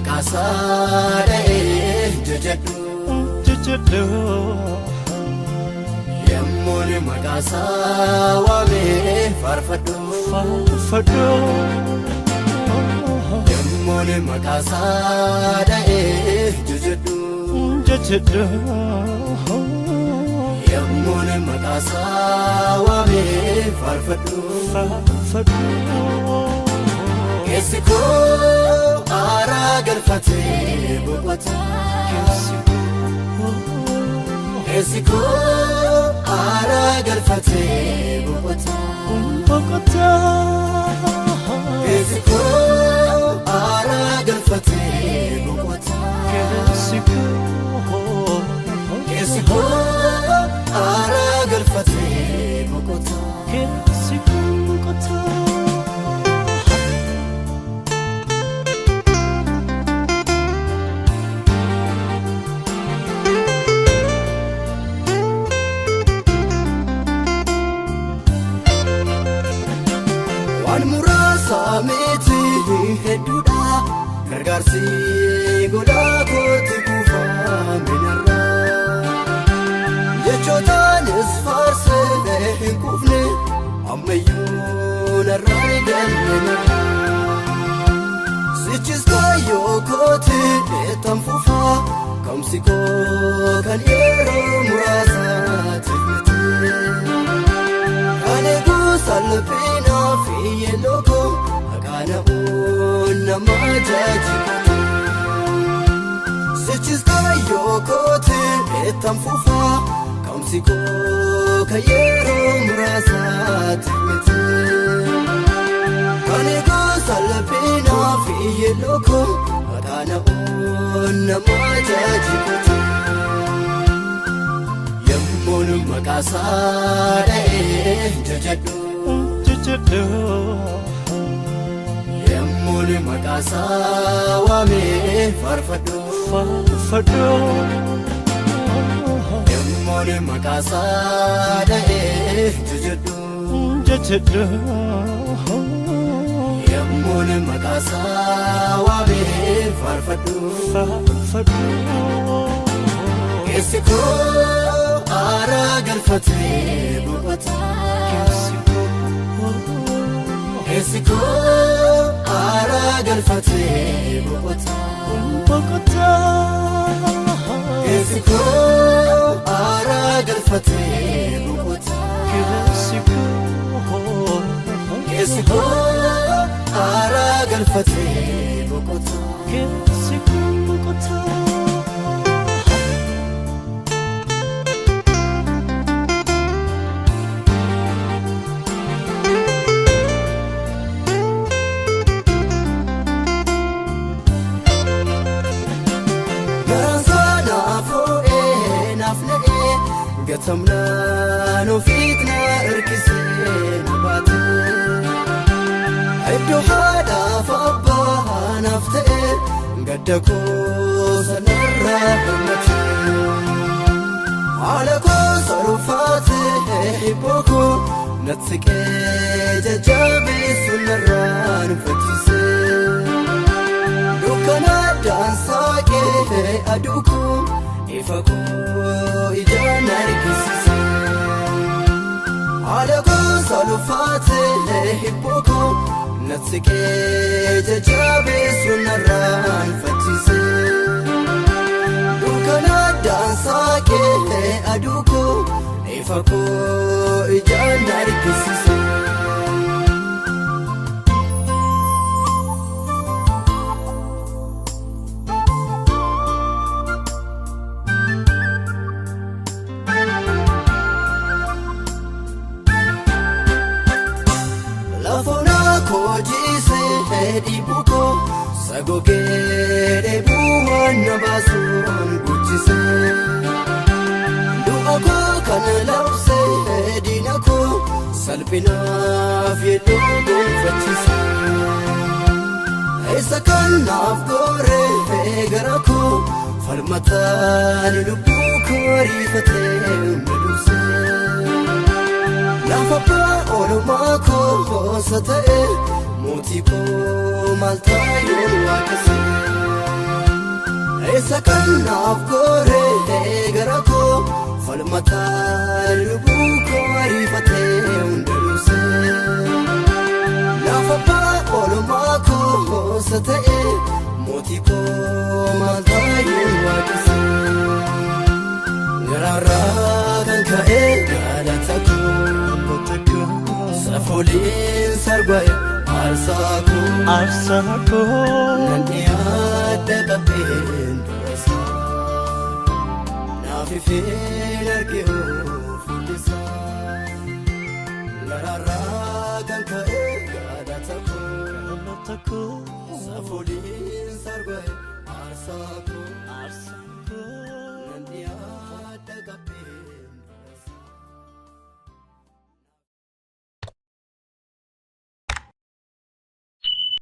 makasada jajadu yemmuni makasa wame farfado yemmuni makasada jajadu yemmuni makasa wame farfado Kesiko ara galfate bokota Kesiko ara galfate bokota Kesiko ara galfate bokota Kesiko ara galfate bokota Murasa meti heduda gargarsi goda koti kufa minarra yechotan isfarse kufne ammayun arraidan sichis kayo koti tamfufa kamsiko kan yero murasa tifmete kane gusalpina fiye logo akana unna majaji sichis kayo kote etamfufa kamsiko kayero murasa tifmete kane gusalpina fiye logo akana unna majaji yemmuni makasada jajadu yemmuni makasa wame farfado yemmuni makasada jajadu yemmuni makasa wame farfado Kesiko ara galfate bokota Kesiko ara galfate bokota Kesiko ara galfate bokota Kesiko ara galfate bokota Gatamna no fitna irkisen bat Aido hada fabba nafte gaddako sanarra hamati Alako sarufate hiboko natsike jajabi sunarran fatise Dukana dansake aduku Ifako ijana rikisise Alako salufate hiboko natsike jajabe sunarran fatise Dukana dansake aduko Ifako ijana rikisise Dibuko sagogere buwana basun guchise duako kana lause dinako salpina fiedo gonfachise esa kana afgore garako falmatan lubuko rifate meduse lafapa olumako satae Motiko maltayon wakase Isa kanaaf goree gara koo falmataan lubbuu koo ariifatee hunda dursee lafa abbaa oolmaa koo isa ta'e mootii koo maal taayuun waaqessee garaarraa kan ka'ee galata koo safooliin sarbaa'e aarsaa koo nan dhiyaadha qabbeen Fifeen argee fuullisaa garaarraa kan ka'ee galata koo safooliin sarbaa'e aarsaa koo.